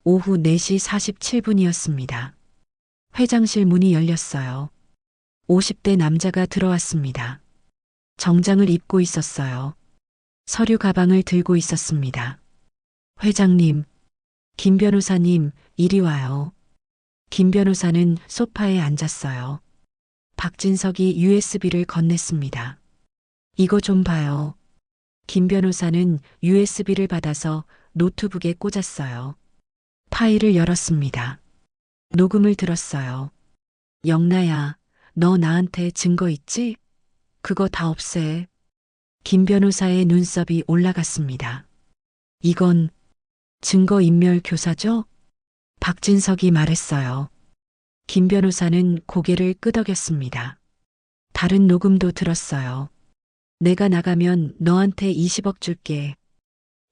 오후 4시 47분이었습니다. 회장실 문이 열렸어요. 50대 남자가 들어왔습니다. 정장을 입고 있었어요. 서류 가방을 들고 있었습니다. 회장님, 김 변호사님, 이리 와요. 김 변호사는 소파에 앉았어요. 박진석이 USB를 건넸습니다. 이거 좀 봐요. 김 변호사는 USB를 받아서 노트북에 꽂았어요. 파일을 열었습니다. 녹음을 들었어요. 영나야, 너 나한테 증거 있지? 그거 다 없애. 김 변호사의 눈썹이 올라갔습니다. 이건 증거인멸 교사죠? 박진석이 말했어요. 김 변호사는 고개를 끄덕였습니다. 다른 녹음도 들었어요. 내가 나가면 너한테 20억 줄게.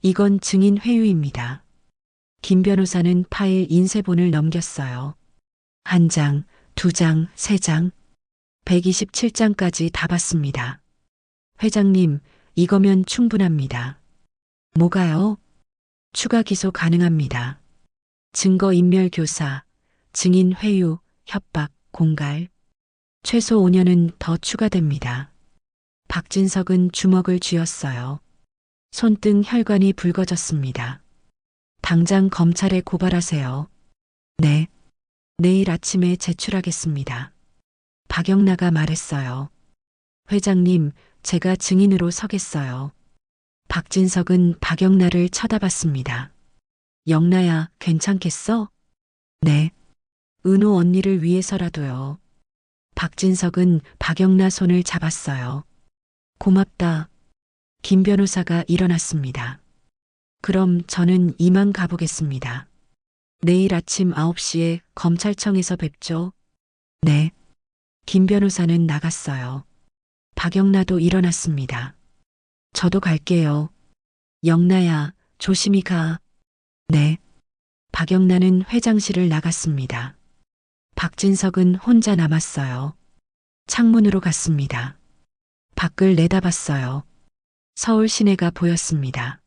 이건 증인 회유입니다. 김 변호사는 파일 인쇄본을 넘겼어요. 한 장, 두 장, 세 장, 127장까지 다 봤습니다. 회장님, 이거면 충분합니다. 뭐가요? 추가 기소 가능합니다. 증거인멸 교사, 증인 회유, 협박, 공갈. 최소 5년은 더 추가됩니다. 박진석은 주먹을 쥐었어요. 손등 혈관이 붉어졌습니다. 당장 검찰에 고발하세요. 네. 내일 아침에 제출하겠습니다. 박영나가 말했어요. 회장님, 제가 증인으로 서겠어요. 박진석은 박영나를 쳐다봤습니다. 영나야, 괜찮겠어? 네. 은호 언니를 위해서라도요. 박진석은 박영나 손을 잡았어요. 고맙다. 김 변호사가 일어났습니다. 그럼 저는 이만 가보겠습니다. 내일 아침 9시에 검찰청에서 뵙죠. 네. 김 변호사는 나갔어요. 박영나도 일어났습니다. 저도 갈게요. 영나야, 조심히 가. 네. 박영나는 회장실을 나갔습니다. 박진석은 혼자 남았어요. 창문으로 갔습니다. 밖을 내다봤어요. 서울 시내가 보였습니다.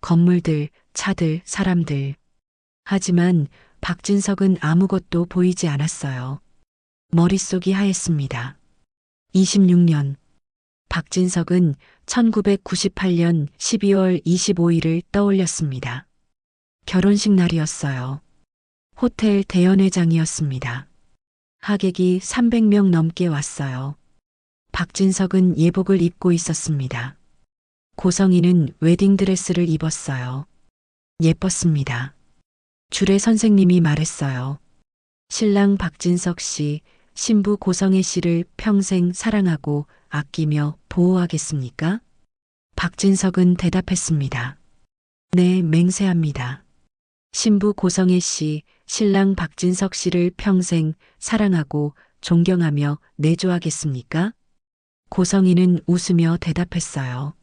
건물들, 차들, 사람들. 하지만 박진석은 아무것도 보이지 않았어요. 머릿속이 하였습니다. 26년. 박진석은 1998년 12월 25일을 떠올렸습니다. 결혼식 날이었어요. 호텔 대연회장이었습니다. 하객이 300명 넘게 왔어요. 박진석은 예복을 입고 있었습니다. 고성이는 웨딩드레스를 입었어요. 예뻤습니다. 주례 선생님이 말했어요. 신랑 박진석 씨, 신부 고성애 씨를 평생 사랑하고 아끼며 보호하겠습니까? 박진석은 대답했습니다. 네, 맹세합니다. 신부 고성애 씨, 신랑 박진석 씨를 평생 사랑하고 존경하며 내조하겠습니까? 고성이는 웃으며 대답했어요.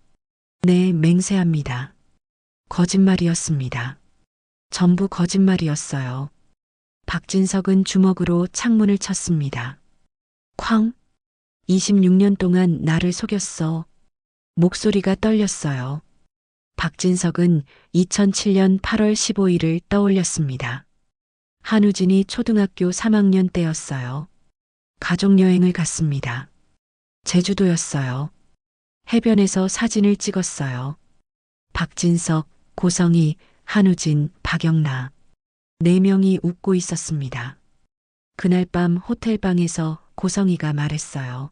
네, 맹세합니다. 거짓말이었습니다. 전부 거짓말이었어요. 박진석은 주먹으로 창문을 쳤습니다. 쾅! 26년 동안 나를 속였어. 목소리가 떨렸어요. 박진석은 2007년 8월 15일을 떠올렸습니다. 한우진이 초등학교 3학년 때였어요. 가족여행을 갔습니다. 제주도였어요. 해변에서 사진을 찍었어요. 박진석, 고성이, 한우진, 박영나. 4명이 웃고 있었습니다. 그날 밤 호텔방에서 고성이가 말했어요.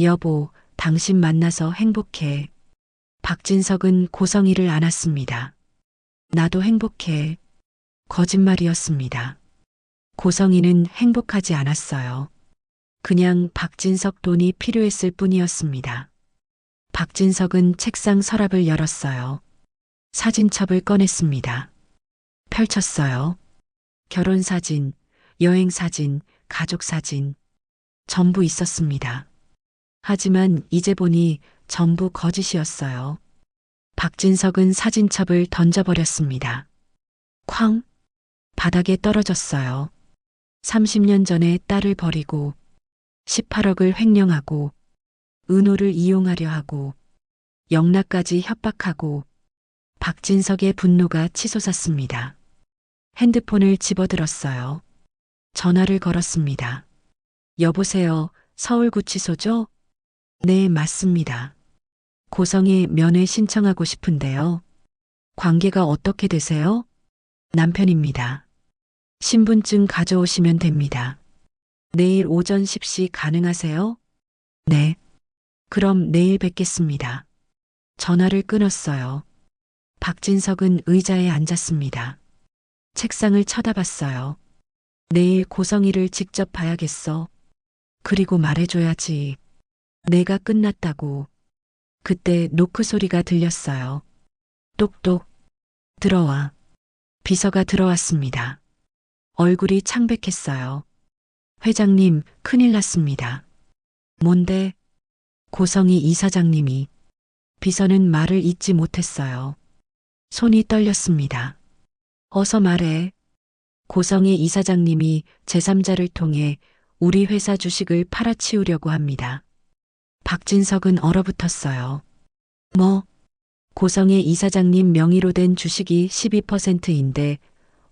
여보, 당신 만나서 행복해. 박진석은 고성이를 안았습니다. 나도 행복해. 거짓말이었습니다. 고성이는 행복하지 않았어요. 그냥 박진석 돈이 필요했을 뿐이었습니다. 박진석은 책상 서랍을 열었어요. 사진첩을 꺼냈습니다. 펼쳤어요. 결혼사진, 여행사진, 가족사진. 전부 있었습니다. 하지만 이제 보니 전부 거짓이었어요. 박진석은 사진첩을 던져버렸습니다. 쾅! 바닥에 떨어졌어요. 30년 전에 딸을 버리고 18억을 횡령하고 은호를 이용하려 하고 영락까지 협박하고 박진석의 분노가 치솟았습니다. 핸드폰을 집어들었어요. 전화를 걸었습니다. 여보세요, 서울구치소죠? 네, 맞습니다. 고성이 면회 신청하고 싶은데요. 관계가 어떻게 되세요? 남편입니다. 신분증 가져오시면 됩니다. 내일 오전 10시 가능하세요? 네. 그럼 내일 뵙겠습니다. 전화를 끊었어요. 박진석은 의자에 앉았습니다. 책상을 쳐다봤어요. 내일 고성이를 직접 봐야겠어. 그리고 말해줘야지. 내가 끝났다고. 그때 노크 소리가 들렸어요. 똑똑. 들어와. 비서가 들어왔습니다. 얼굴이 창백했어요. 회장님, 큰일 났습니다. 뭔데? 고성이 이사장님이. 비서는 말을 잇지 못했어요. 손이 떨렸습니다. 어서 말해. 고성의 이사장님이 제3자를 통해 우리 회사 주식을 팔아치우려고 합니다. 박진석은 얼어붙었어요. 뭐? 고성의 이사장님 명의로 된 주식이 12%인데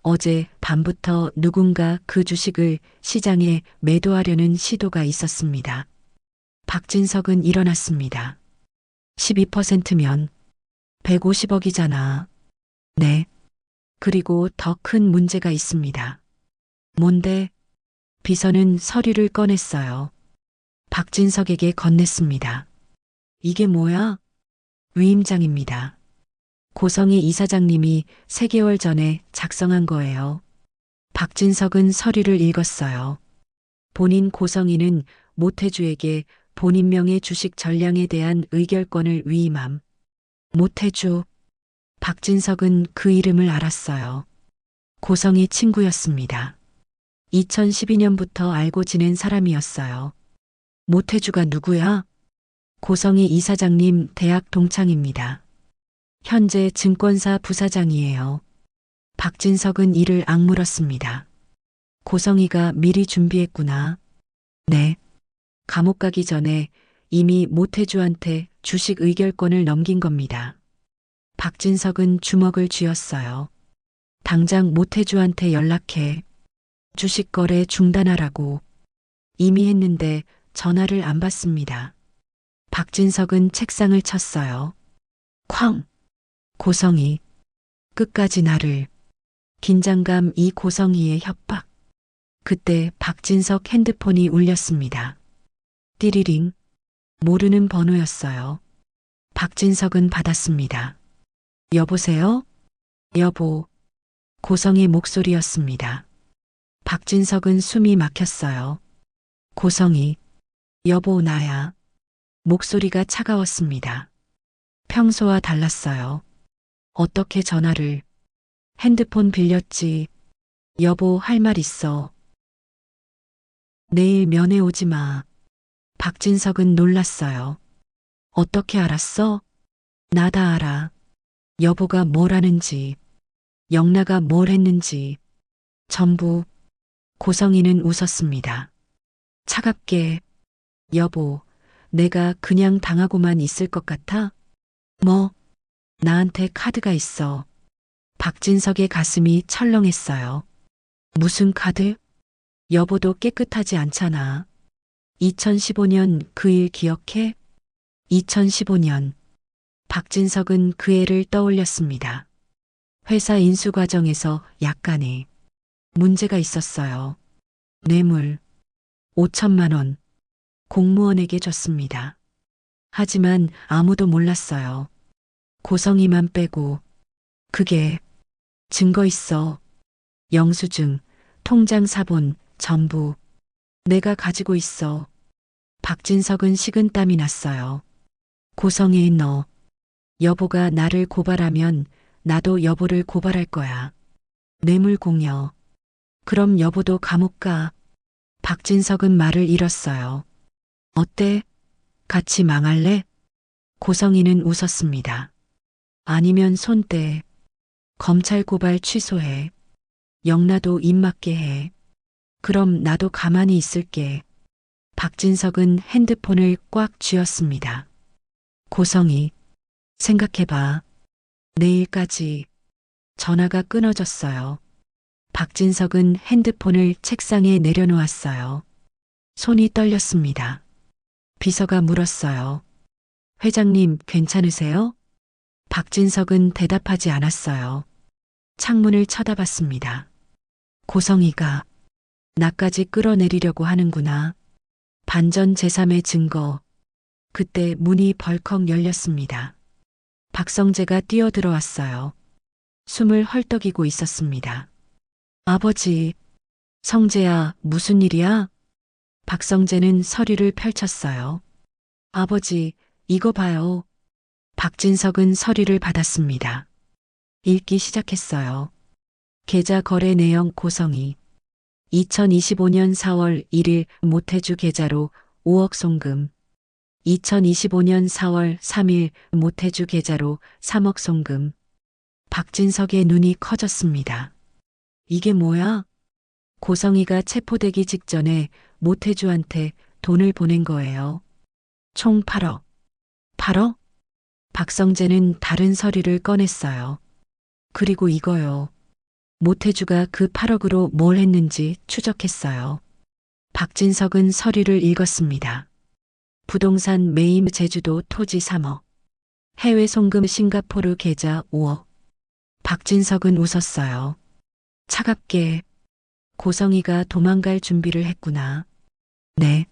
어제 밤부터 누군가 그 주식을 시장에 매도하려는 시도가 있었습니다. 박진석은 일어났습니다. 12%면 150억이잖아. 네. 그리고 더 큰 문제가 있습니다. 뭔데? 비서는 서류를 꺼냈어요. 박진석에게 건넸습니다. 이게 뭐야? 위임장입니다. 고성희 이사장님이 3개월 전에 작성한 거예요. 박진석은 서류를 읽었어요. 본인 고성희는 모태주에게 본인 명의 주식 전량에 대한 의결권을 위임함. 모태주. 박진석은 그 이름을 알았어요. 고성희 친구였습니다. 2012년부터 알고 지낸 사람이었어요. 모태주가 누구야? 고성희 이사장님 대학 동창입니다. 현재 증권사 부사장이에요. 박진석은 이를 악물었습니다. 고성희가 미리 준비했구나. 네. 감옥 가기 전에 이미 모태주한테 주식 의결권을 넘긴 겁니다. 박진석은 주먹을 쥐었어요. 당장 모태주한테 연락해. 주식 거래 중단하라고. 이미 했는데 전화를 안 받습니다. 박진석은 책상을 쳤어요. 쾅! 고성희. 끝까지 나를. 긴장감 이 고성희의 협박. 그때 박진석 핸드폰이 울렸습니다. 띠리링. 모르는 번호였어요. 박진석은 받았습니다. 여보세요? 여보. 고성의 목소리였습니다. 박진석은 숨이 막혔어요. 고성희. 여보 나야. 목소리가 차가웠습니다. 평소와 달랐어요. 어떻게 전화를. 핸드폰 빌렸지. 여보 할 말 있어. 내일 면회 오지 마. 박진석은 놀랐어요. 어떻게 알았어? 나 다 알아. 여보가 뭘 하는지, 영나가 뭘 했는지, 전부. 고성희는 웃었습니다. 차갑게. 여보, 내가 그냥 당하고만 있을 것 같아? 뭐? 나한테 카드가 있어. 박진석의 가슴이 철렁했어요. 무슨 카드? 여보도 깨끗하지 않잖아. 2015년 그 일 기억해? 2015년. 박진석은 그 애를 떠올렸습니다. 회사 인수 과정에서 약간의 문제가 있었어요. 뇌물 5천만 원 공무원에게 줬습니다. 하지만 아무도 몰랐어요. 고성희만 빼고. 그게 증거 있어. 영수증, 통장 사본, 전부. 내가 가지고 있어. 박진석은 식은땀이 났어요. 고성희 너. 여보가 나를 고발하면 나도 여보를 고발할 거야. 뇌물 공여. 그럼 여보도 감옥 가. 박진석은 말을 잃었어요. 어때? 같이 망할래? 고성희는 웃었습니다. 아니면 손 떼. 검찰 고발 취소해. 영나도 입 막게 해. 그럼 나도 가만히 있을게. 박진석은 핸드폰을 꽉 쥐었습니다. 고성희. 생각해봐. 내일까지. 전화가 끊어졌어요. 박진석은 핸드폰을 책상에 내려놓았어요. 손이 떨렸습니다. 비서가 물었어요. 회장님, 괜찮으세요? 박진석은 대답하지 않았어요. 창문을 쳐다봤습니다. 고성이가 나까지 끌어내리려고 하는구나. 반전 제3의 증거. 그때 문이 벌컥 열렸습니다. 박성재가 뛰어들어왔어요. 숨을 헐떡이고 있었습니다. 아버지, 성재야, 무슨 일이야? 박성재는 서류를 펼쳤어요. 아버지, 이거 봐요. 박진석은 서류를 받았습니다. 읽기 시작했어요. 계좌 거래 내용 고성이 2025년 4월 1일 모태주 계좌로 5억 송금. 2025년 4월 3일 모태주 계좌로 3억 송금. 박진석의 눈이 커졌습니다. 이게 뭐야? 고성이가 체포되기 직전에 모태주한테 돈을 보낸 거예요. 총 8억. 8억? 박성재는 다른 서류를 꺼냈어요. 그리고 이거요. 모태주가 그 8억으로 뭘 했는지 추적했어요. 박진석은 서류를 읽었습니다. 부동산 매입 제주도 토지 3억. 해외 송금 싱가포르 계좌 5억. 박진석은 웃었어요. 차갑게. 고성이가 도망갈 준비를 했구나. 네.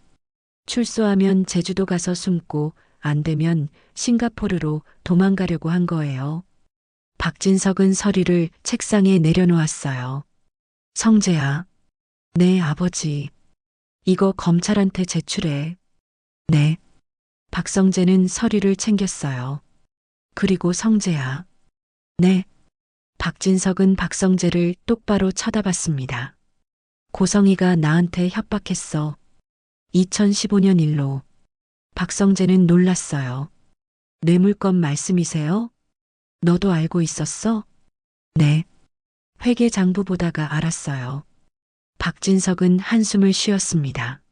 출소하면 제주도 가서 숨고 안 되면 싱가포르로 도망가려고 한 거예요. 박진석은 서류를 책상에 내려놓았어요. 성재야. 네, 아버지. 이거 검찰한테 제출해. 네. 박성재는 서류를 챙겼어요. 그리고 성재야. 네. 박진석은 박성재를 똑바로 쳐다봤습니다. 고성이가 나한테 협박했어. 2015년 일로. 박성재는 놀랐어요. 뇌물건 말씀이세요? 너도 알고 있었어? 네. 회계장부 보다가 알았어요. 박진석은 한숨을 쉬었습니다.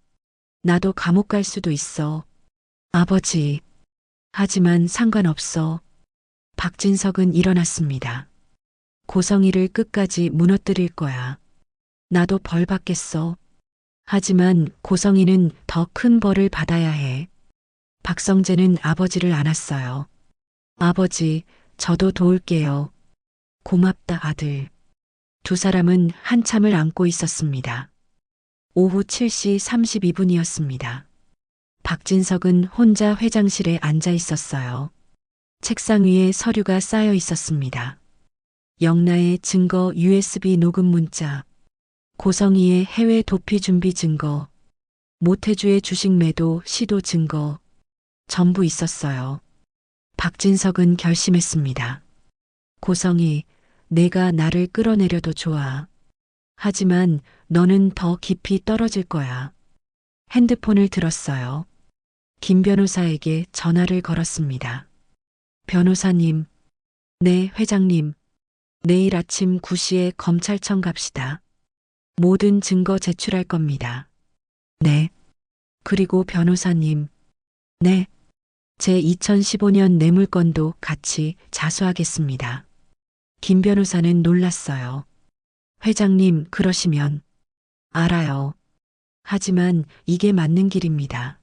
나도 감옥 갈 수도 있어. 아버지. 하지만 상관없어. 박진석은 일어났습니다. 고성이를 끝까지 무너뜨릴 거야. 나도 벌 받겠어. 하지만 고성이는 더 큰 벌을 받아야 해. 박성재는 아버지를 안았어요. 아버지, 저도 도울게요. 고맙다, 아들. 두 사람은 한참을 안고 있었습니다. 오후 7시 32분이었습니다. 박진석은 혼자 회장실에 앉아 있었어요. 책상 위에 서류가 쌓여 있었습니다. 영라의 증거 USB 녹음 문자, 고성이의 해외 도피 준비 증거, 모태주의 주식 매도 시도 증거, 전부 있었어요. 박진석은 결심했습니다. 고성이, 내가 나를 끌어내려도 좋아. 하지만 너는 더 깊이 떨어질 거야. 핸드폰을 들었어요. 김 변호사에게 전화를 걸었습니다. 변호사님. 네, 회장님. 내일 아침 9시에 검찰청 갑시다. 모든 증거 제출할 겁니다. 네. 그리고 변호사님. 네. 제 2015년 뇌물건도 같이 자수하겠습니다. 김 변호사는 놀랐어요. 회장님, 그러시면. 알아요. 하지만 이게 맞는 길입니다.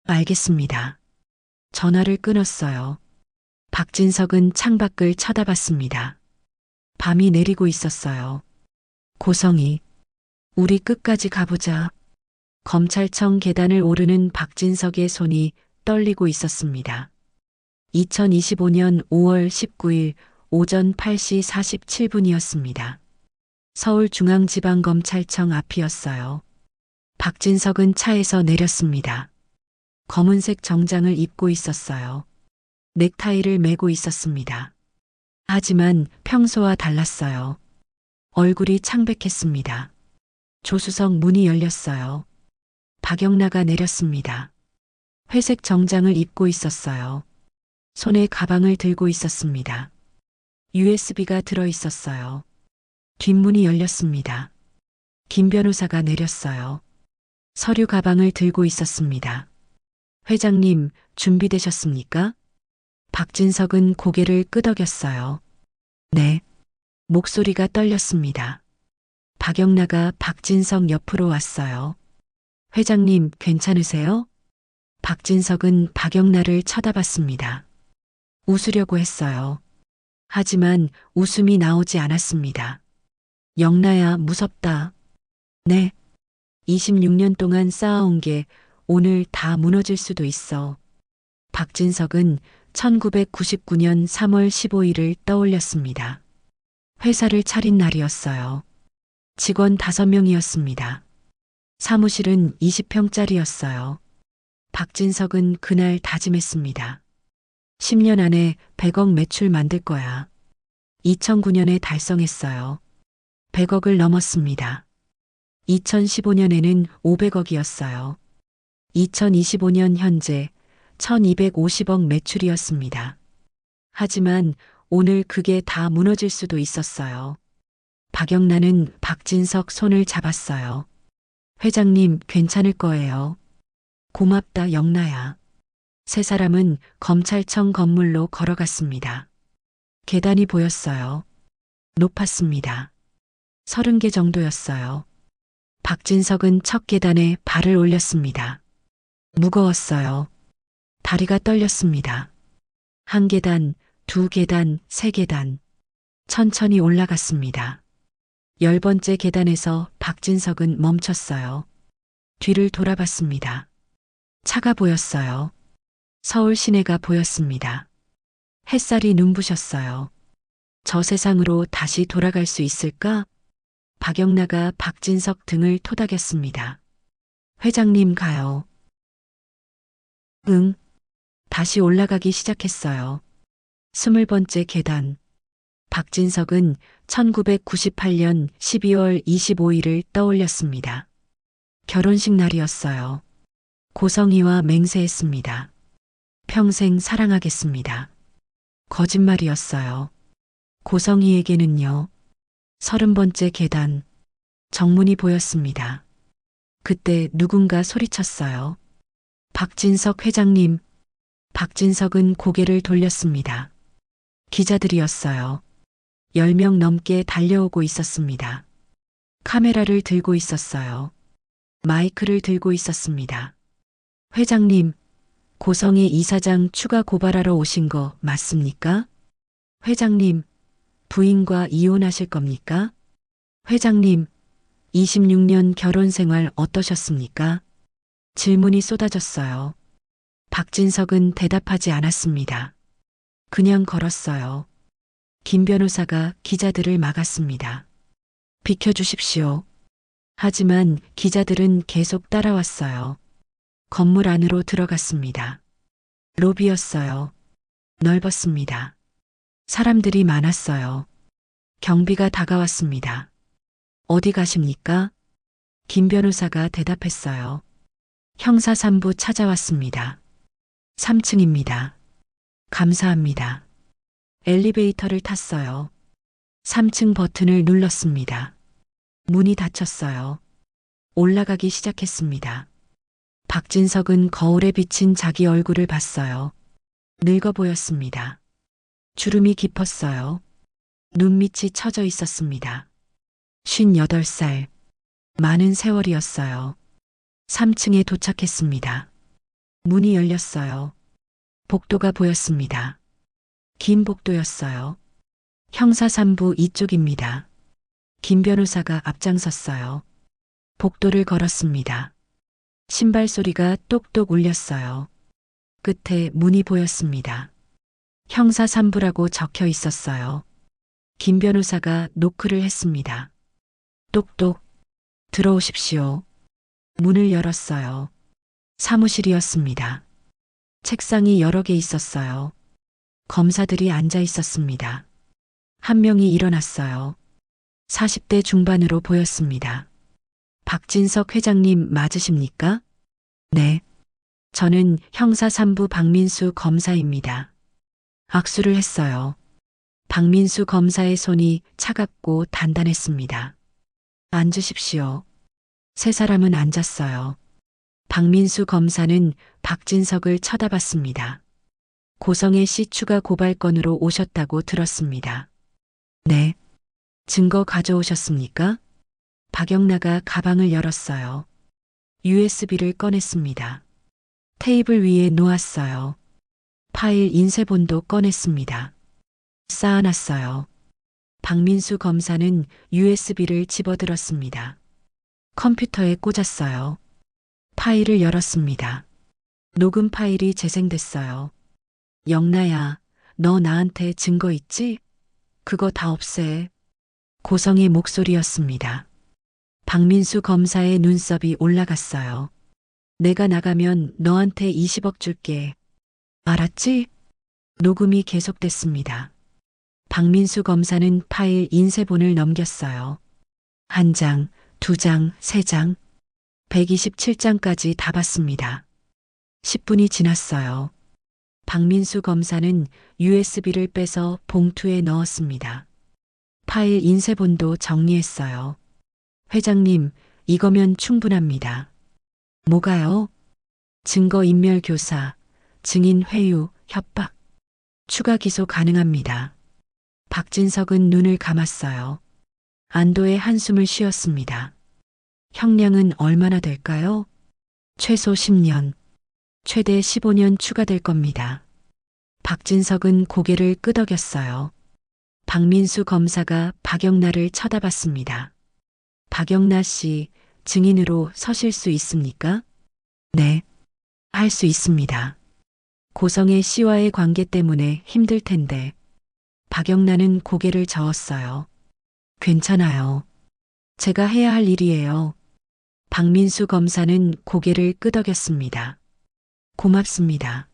알겠습니다. 전화를 끊었어요. 박진석은 창밖을 쳐다봤습니다. 밤이 내리고 있었어요. 고성이, 우리 끝까지 가보자. 검찰청 계단을 오르는 박진석의 손이 떨리고 있었습니다. 2025년 5월 19일 오전 8시 47분이었습니다. 서울중앙지방검찰청 앞이었어요. 박진석은 차에서 내렸습니다. 검은색 정장을 입고 있었어요. 넥타이를 매고 있었습니다. 하지만 평소와 달랐어요. 얼굴이 창백했습니다. 조수석 문이 열렸어요. 박영라가 내렸습니다. 회색 정장을 입고 있었어요. 손에 가방을 들고 있었습니다. USB가 들어 있었어요. 뒷문이 열렸습니다. 김 변호사가 내렸어요. 서류 가방을 들고 있었습니다. 회장님, 준비되셨습니까? 박진석은 고개를 끄덕였어요. 네. 목소리가 떨렸습니다. 박영나가 박진석 옆으로 왔어요. 회장님, 괜찮으세요? 박진석은 박영나를 쳐다봤습니다. 웃으려고 했어요. 하지만 웃음이 나오지 않았습니다. 영나야, 무섭다. 네. 26년 동안 쌓아온 게 오늘 다 무너질 수도 있어. 박진석은 1999년 3월 15일을 떠올렸습니다. 회사를 차린 날이었어요. 직원 5명이었습니다. 사무실은 20평짜리였어요. 박진석은 그날 다짐했습니다. 10년 안에 100억 매출 만들 거야. 2009년에 달성했어요. 100억을 넘었습니다. 2015년에는 500억이었어요. 2025년 현재 1250억 매출이었습니다. 하지만 오늘 그게 다 무너질 수도 있었어요. 박영란은 박진석 손을 잡았어요. 회장님, 괜찮을 거예요. 고맙다, 영나야. 세 사람은 검찰청 건물로 걸어갔습니다. 계단이 보였어요. 높았습니다. 30개 정도였어요. 박진석은 첫 계단에 발을 올렸습니다. 무거웠어요. 다리가 떨렸습니다. 1계단, 2계단, 3계단. 천천히 올라갔습니다. 10번째 계단에서 박진석은 멈췄어요. 뒤를 돌아봤습니다. 차가 보였어요. 서울 시내가 보였습니다. 햇살이 눈부셨어요. 저 세상으로 다시 돌아갈 수 있을까? 박영나가 박진석 등을 토닥였습니다. 회장님, 가요. 응. 다시 올라가기 시작했어요. 20번째 계단. 박진석은 1998년 12월 25일을 떠올렸습니다. 결혼식 날이었어요. 고성이와 맹세했습니다. 평생 사랑하겠습니다. 거짓말이었어요. 고성이에게는요. 30번째 계단. 정문이 보였습니다. 그때 누군가 소리쳤어요. 박진석 회장님. 박진석은 고개를 돌렸습니다. 기자들이었어요. 10명 넘게 달려오고 있었습니다. 카메라를 들고 있었어요. 마이크를 들고 있었습니다. 회장님, 고성희 이사장 추가 고발하러 오신 거 맞습니까? 회장님, 부인과 이혼하실 겁니까? 회장님, 26년 결혼 생활 어떠셨습니까? 질문이 쏟아졌어요. 박진석은 대답하지 않았습니다. 그냥 걸었어요. 김 변호사가 기자들을 막았습니다. 비켜주십시오. 하지만 기자들은 계속 따라왔어요. 건물 안으로 들어갔습니다. 로비였어요. 넓었습니다. 사람들이 많았어요. 경비가 다가왔습니다. 어디 가십니까? 김 변호사가 대답했어요. 형사 3부 찾아왔습니다. 3층입니다. 감사합니다. 엘리베이터를 탔어요. 3층 버튼을 눌렀습니다. 문이 닫혔어요. 올라가기 시작했습니다. 박진석은 거울에 비친 자기 얼굴을 봤어요. 늙어 보였습니다. 주름이 깊었어요. 눈밑이 처져 있었습니다. 58살. 많은 세월이었어요. 3층에 도착했습니다. 문이 열렸어요. 복도가 보였습니다. 긴 복도였어요. 형사 3부 이쪽입니다. 김 변호사가 앞장섰어요. 복도를 걸었습니다. 신발 소리가 똑똑 울렸어요. 끝에 문이 보였습니다. 형사 3부라고 적혀 있었어요. 김 변호사가 노크를 했습니다. 똑똑, 들어오십시오. 문을 열었어요. 사무실이었습니다. 책상이 여러 개 있었어요. 검사들이 앉아 있었습니다. 한 명이 일어났어요. 40대 중반으로 보였습니다. 박진석 회장님 맞으십니까? 네. 저는 형사 3부 박민수 검사입니다. 악수를 했어요. 박민수 검사의 손이 차갑고 단단했습니다. 앉으십시오. 세 사람은 앉았어요. 박민수 검사는 박진석을 쳐다봤습니다. 고성애 씨 추가 고발 건으로 오셨다고 들었습니다. 네. 증거 가져오셨습니까? 박영나가 가방을 열었어요. USB를 꺼냈습니다. 테이블 위에 놓았어요. 파일 인쇄본도 꺼냈습니다. 쌓아놨어요. 박민수 검사는 USB를 집어들었습니다. 컴퓨터에 꽂았어요. 파일을 열었습니다. 녹음 파일이 재생됐어요. 영나야, 너 나한테 증거 있지? 그거 다 없애. 고성의 목소리였습니다. 박민수 검사의 눈썹이 올라갔어요. 내가 나가면 너한테 20억 줄게. 알았지? 녹음이 계속됐습니다. 박민수 검사는 파일 인쇄본을 넘겼어요. 한 장, 두 장, 세 장, 127장까지 다 봤습니다. 10분이 지났어요. 박민수 검사는 USB를 빼서 봉투에 넣었습니다. 파일 인쇄본도 정리했어요. 회장님, 이거면 충분합니다. 뭐가요? 증거인멸 교사, 증인 회유, 협박. 추가 기소 가능합니다. 박진석은 눈을 감았어요. 안도의 한숨을 쉬었습니다. 형량은 얼마나 될까요? 최소 10년, 최대 15년 추가될 겁니다. 박진석은 고개를 끄덕였어요. 박민수 검사가 박영나를 쳐다봤습니다. 박영나 씨, 증인으로 서실 수 있습니까? 네, 할 수 있습니다. 고성의 씨와의 관계 때문에 힘들 텐데. 박영나는 고개를 저었어요. 괜찮아요. 제가 해야 할 일이에요. 박민수 검사는 고개를 끄덕였습니다. 고맙습니다.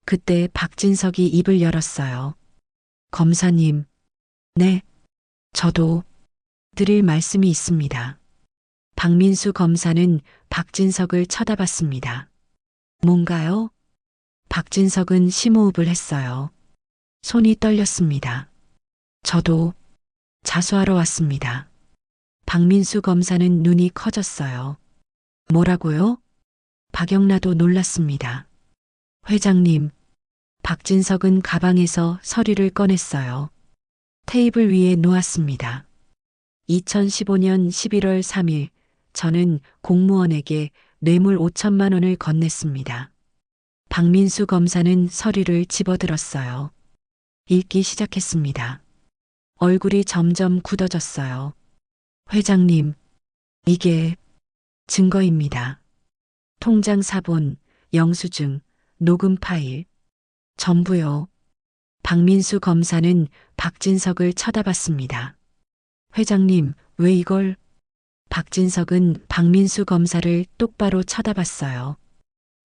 그때 박진석이 입을 열었어요. 검사님, 네, 저도 드릴 말씀이 있습니다. 박민수 검사는 박진석을 쳐다봤습니다. 뭔가요? 박진석은 심호흡을 했어요. 손이 떨렸습니다. 저도 자수하러 왔습니다. 박민수 검사는 눈이 커졌어요. 뭐라고요? 박영나도 놀랐습니다. 회장님, 박진석은 가방에서 서류를 꺼냈어요. 테이블 위에 놓았습니다. 2015년 11월 3일, 저는 공무원에게 뇌물 5천만 원을 건넸습니다. 박민수 검사는 서류를 집어들었어요. 읽기 시작했습니다. 얼굴이 점점 굳어졌어요. 회장님, 이게 증거입니다. 통장 사본, 영수증, 녹음 파일, 전부요. 박민수 검사는 박진석을 쳐다봤습니다. 회장님, 왜 이걸? 박진석은 박민수 검사를 똑바로 쳐다봤어요.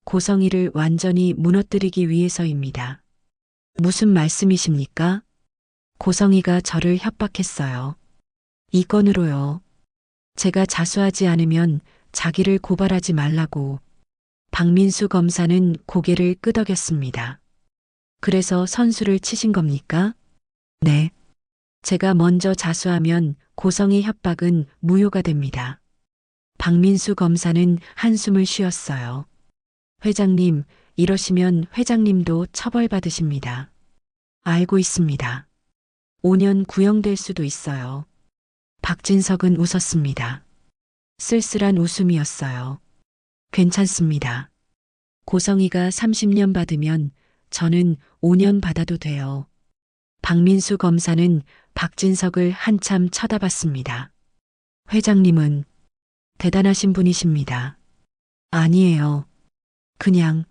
고성이를 완전히 무너뜨리기 위해서입니다. 무슨 말씀이십니까? 고성이가 저를 협박했어요. 이 건으로요. 제가 자수하지 않으면 자기를 고발하지 말라고. 박민수 검사는 고개를 끄덕였습니다. 그래서 선수를 치신 겁니까? 네. 제가 먼저 자수하면 고성이 협박은 무효가 됩니다. 박민수 검사는 한숨을 쉬었어요. 회장님, 이러시면 회장님도 처벌받으십니다. 알고 있습니다. 5년 구형될 수도 있어요. 박진석은 웃었습니다. 쓸쓸한 웃음이었어요. 괜찮습니다. 고성이가 30년 받으면 저는 5년 받아도 돼요. 박민수 검사는 박진석을 한참 쳐다봤습니다. 회장님은 대단하신 분이십니다. 아니에요. 그냥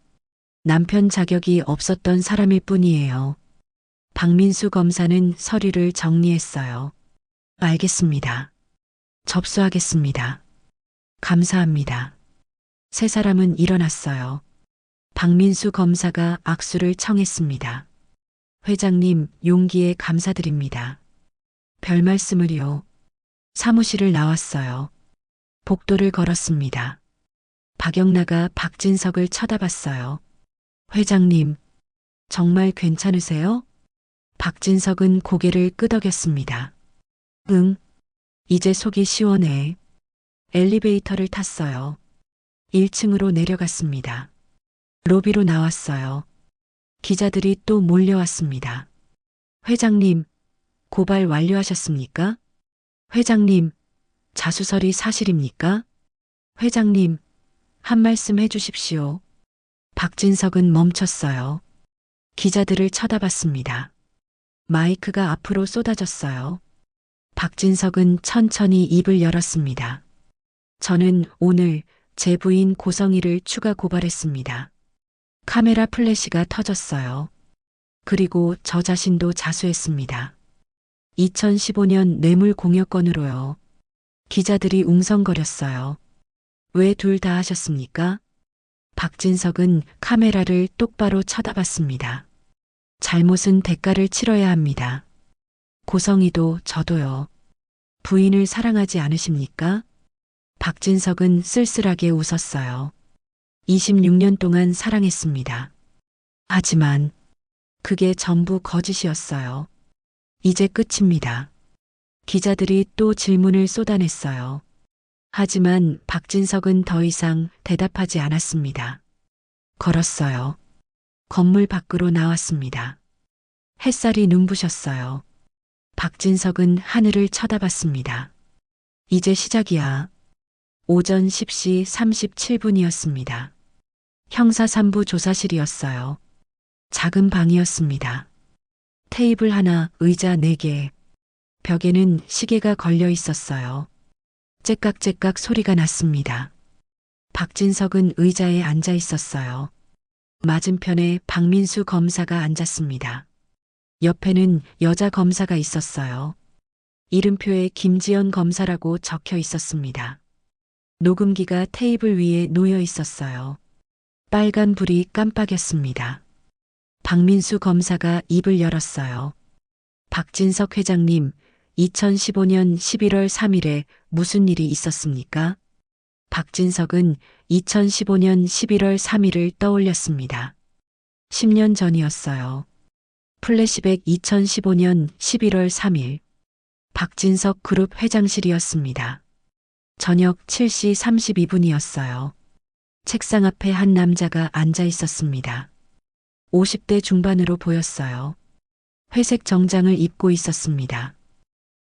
남편 자격이 없었던 사람일 뿐이에요. 박민수 검사는 서류를 정리했어요. 알겠습니다. 접수하겠습니다. 감사합니다. 세 사람은 일어났어요. 박민수 검사가 악수를 청했습니다. 회장님, 용기에 감사드립니다. 별 말씀을요. 사무실을 나왔어요. 복도를 걸었습니다. 박영나가 박진석을 쳐다봤어요. 회장님, 정말 괜찮으세요? 박진석은 고개를 끄덕였습니다. 응, 이제 속이 시원해. 엘리베이터를 탔어요. 1층으로 내려갔습니다. 로비로 나왔어요. 기자들이 또 몰려왔습니다. 회장님, 고발 완료하셨습니까? 회장님, 자수설이 사실입니까? 회장님, 한 말씀 해주십시오. 박진석은 멈췄어요. 기자들을 쳐다봤습니다. 마이크가 앞으로 쏟아졌어요. 박진석은 천천히 입을 열었습니다. 저는 오늘 제 부인 고성희를 추가 고발했습니다. 카메라 플래시가 터졌어요. 그리고 저 자신도 자수했습니다. 2015년 뇌물 공여 건으로요. 기자들이 웅성거렸어요. 왜 둘 다 하셨습니까? 박진석은 카메라를 똑바로 쳐다봤습니다. 잘못은 대가를 치러야 합니다. 고성희도 저도요. 부인을 사랑하지 않으십니까? 박진석은 쓸쓸하게 웃었어요. 26년 동안 사랑했습니다. 하지만 그게 전부 거짓이었어요. 이제 끝입니다. 기자들이 또 질문을 쏟아냈어요. 하지만 박진석은 더 이상 대답하지 않았습니다. 걸었어요. 건물 밖으로 나왔습니다. 햇살이 눈부셨어요. 박진석은 하늘을 쳐다봤습니다. 이제 시작이야. 오전 10시 37분이었습니다. 형사 3부 조사실이었어요. 작은 방이었습니다. 테이블 하나, 의자 4개. 벽에는 시계가 걸려 있었어요. 째깍째깍 소리가 났습니다. 박진석은 의자에 앉아 있었어요. 맞은편에 박민수 검사가 앉았습니다. 옆에는 여자 검사가 있었어요. 이름표에 김지연 검사라고 적혀 있었습니다. 녹음기가 테이블 위에 놓여 있었어요. 빨간 불이 깜빡였습니다. 박민수 검사가 입을 열었어요. 박진석 회장님, 2015년 11월 3일에 무슨 일이 있었습니까? 박진석은 2015년 11월 3일을 떠올렸습니다. 10년 전이었어요. 플래시백 2015년 11월 3일. 박진석 그룹 회장실이었습니다. 저녁 7시 32분이었어요. 책상 앞에 한 남자가 앉아 있었습니다. 50대 중반으로 보였어요. 회색 정장을 입고 있었습니다.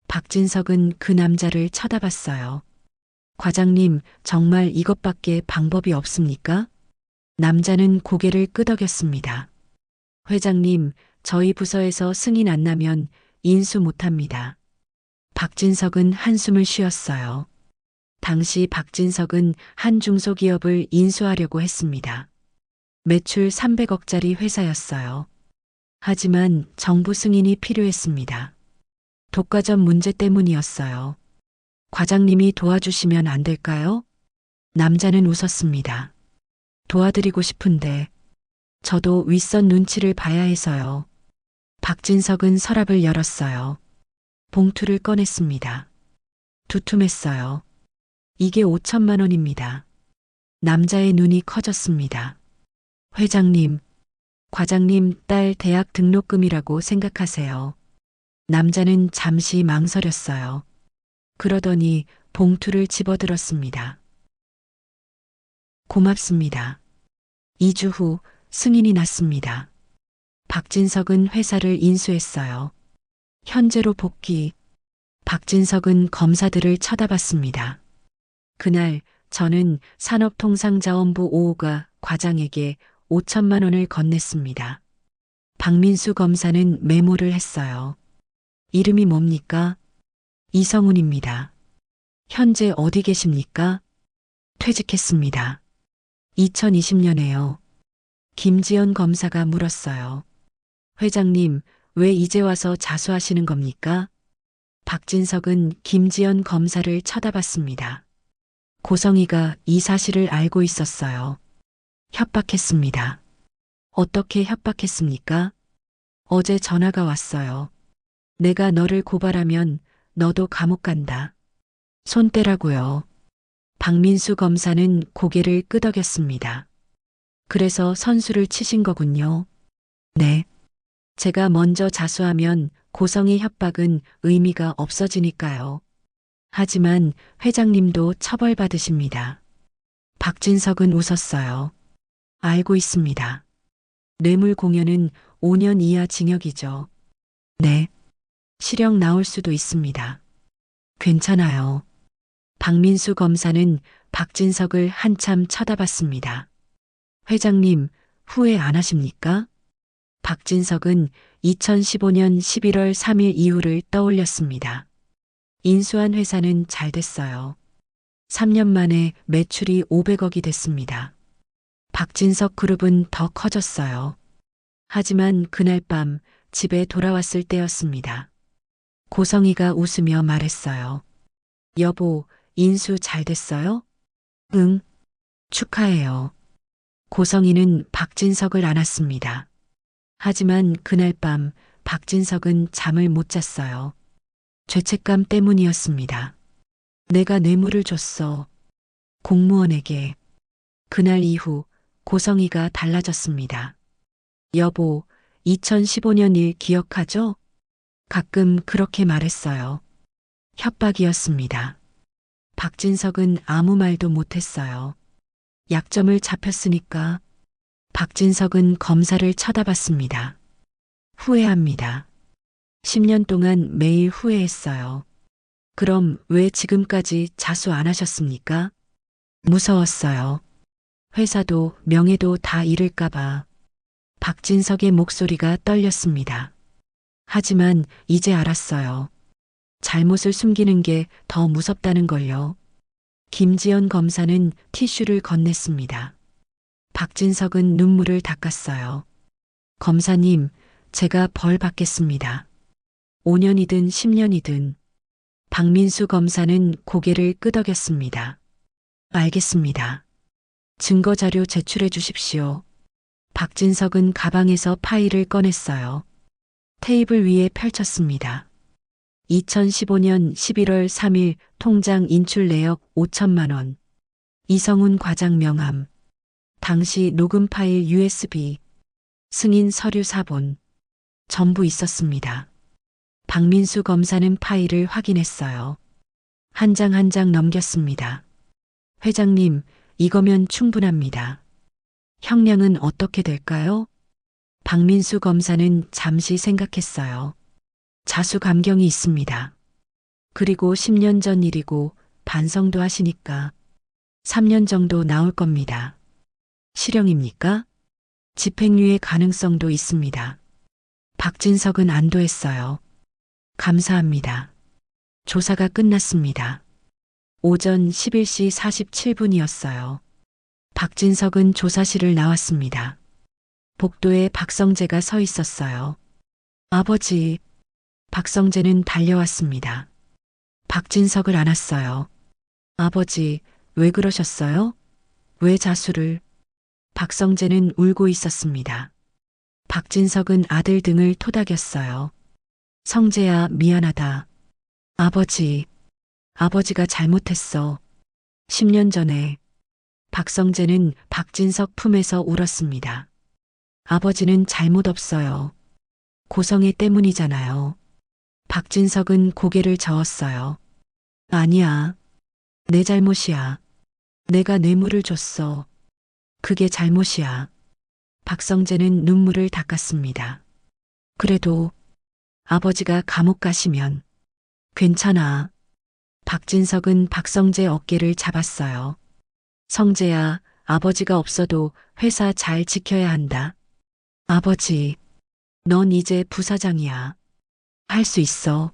박진석은 그 남자를 쳐다봤어요. 과장님, 정말 이것밖에 방법이 없습니까? 남자는 고개를 끄덕였습니다. 회장님, 저희 부서에서 승인 안 나면 인수 못합니다. 박진석은 한숨을 쉬었어요. 당시 박진석은 한 중소기업을 인수하려고 했습니다. 매출 300억짜리 회사였어요. 하지만 정부 승인이 필요했습니다. 독과점 문제 때문이었어요. 과장님이 도와주시면 안 될까요? 남자는 웃었습니다. 도와드리고 싶은데 저도 윗선 눈치를 봐야 해서요. 박진석은 서랍을 열었어요. 봉투를 꺼냈습니다. 두툼했어요. 이게 5천만 원입니다. 남자의 눈이 커졌습니다. 회장님, 과장님 딸 대학 등록금이라고 생각하세요. 남자는 잠시 망설였어요. 그러더니 봉투를 집어들었습니다. 고맙습니다. 2주 후 승인이 났습니다. 박진석은 회사를 인수했어요. 현재로 복귀. 박진석은 검사들을 쳐다봤습니다. 그날 저는 산업통상자원부 5호가 과장에게 5천만 원을 건넸습니다. 박민수 검사는 메모를 했어요. 이름이 뭡니까? 이성훈입니다. 현재 어디 계십니까? 퇴직했습니다. 2020년에요. 김지연 검사가 물었어요. 회장님, 왜 이제 와서 자수하시는 겁니까? 박진석은 김지연 검사를 쳐다봤습니다. 고성희가 이 사실을 알고 있었어요. 협박했습니다. 어떻게 협박했습니까? 어제 전화가 왔어요. 내가 너를 고발하면 너도 감옥 간다. 손 떼라고요. 박민수 검사는 고개를 끄덕였습니다. 그래서 선수를 치신 거군요. 네. 제가 먼저 자수하면 고성희 협박은 의미가 없어지니까요. 하지만 회장님도 처벌받으십니다. 박진석은 웃었어요. 알고 있습니다. 뇌물 공여는 5년 이하 징역이죠. 네. 실형 나올 수도 있습니다. 괜찮아요. 박민수 검사는 박진석을 한참 쳐다봤습니다. 회장님, 후회 안 하십니까? 박진석은 2015년 11월 3일 이후를 떠올렸습니다. 인수한 회사는 잘 됐어요. 3년 만에 매출이 500억이 됐습니다. 박진석 그룹은 더 커졌어요. 하지만 그날 밤 집에 돌아왔을 때였습니다. 고성이가 웃으며 말했어요. 여보, 인수 잘 됐어요? 응, 축하해요. 고성이는 박진석을 안았습니다. 하지만 그날 밤 박진석은 잠을 못 잤어요. 죄책감 때문이었습니다. 내가 뇌물을 줬어. 공무원에게. 그날 이후 고성이가 달라졌습니다. 여보, 2015년 일 기억하죠? 가끔 그렇게 말했어요. 협박이었습니다. 박진석은 아무 말도 못했어요. 약점을 잡혔으니까. 박진석은 검사를 쳐다봤습니다. 후회합니다. 10년 동안 매일 후회했어요. 그럼 왜 지금까지 자수 안 하셨습니까? 무서웠어요. 회사도 명예도 다 잃을까봐. 박진석의 목소리가 떨렸습니다. 하지만 이제 알았어요. 잘못을 숨기는 게 더 무섭다는 걸요. 김지연 검사는 티슈를 건넸습니다. 박진석은 눈물을 닦았어요. 검사님, 제가 벌 받겠습니다. 5년이든 10년이든. 박민수 검사는 고개를 끄덕였습니다. 알겠습니다. 증거자료 제출해 주십시오. 박진석은 가방에서 파일을 꺼냈어요. 테이블 위에 펼쳤습니다. 2015년 11월 3일 통장 인출 내역 5천만 원. 이성훈 과장 명함. 당시 녹음 파일 USB. 승인 서류 사본. 전부 있었습니다. 박민수 검사는 파일을 확인했어요. 한 장 한 장 넘겼습니다. 회장님, 이거면 충분합니다. 형량은 어떻게 될까요? 박민수 검사는 잠시 생각했어요. 자수 감경이 있습니다. 그리고 10년 전 일이고 반성도 하시니까 3년 정도 나올 겁니다. 실형입니까? 집행유예 가능성도 있습니다. 박진석은 안도했어요. 감사합니다. 조사가 끝났습니다. 오전 11시 47분이었어요. 박진석은 조사실을 나왔습니다. 복도에 박성재가 서 있었어요. 아버지. 박성재는 달려왔습니다. 박진석을 안았어요. 아버지, 왜 그러셨어요? 왜 자수를? 박성재는 울고 있었습니다. 박진석은 아들 등을 토닥였어요. 성재야, 미안하다. 아버지, 아버지가 잘못했어. 10년 전에. 박성재는 박진석 품에서 울었습니다. 아버지는 잘못 없어요. 고성애 때문이잖아요. 박진석은 고개를 저었어요. 아니야. 내 잘못이야. 내가 뇌물을 줬어. 그게 잘못이야. 박성재는 눈물을 닦았습니다. 그래도 아버지가 감옥 가시면 괜찮아. 박진석은 박성재 어깨를 잡았어요. 성재야, 아버지가 없어도 회사 잘 지켜야 한다. 아버지, 넌 이제 부사장이야. 할 수 있어.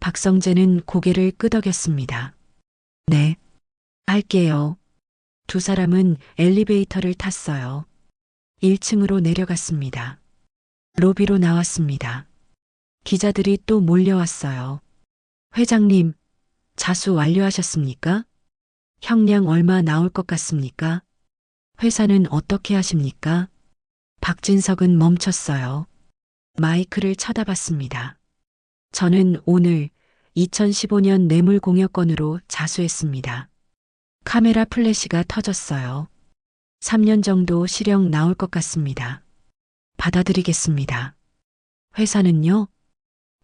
박성재는 고개를 끄덕였습니다. 네, 할게요. 두 사람은 엘리베이터를 탔어요. 1층으로 내려갔습니다. 로비로 나왔습니다. 기자들이 또 몰려왔어요. 회장님, 자수 완료하셨습니까? 형량 얼마 나올 것 같습니까? 회사는 어떻게 하십니까? 박진석은 멈췄어요. 마이크를 쳐다봤습니다. 저는 오늘 2015년 뇌물공여건으로 자수했습니다. 카메라 플래시가 터졌어요. 3년 정도 실형 나올 것 같습니다. 받아들이겠습니다. 회사는요?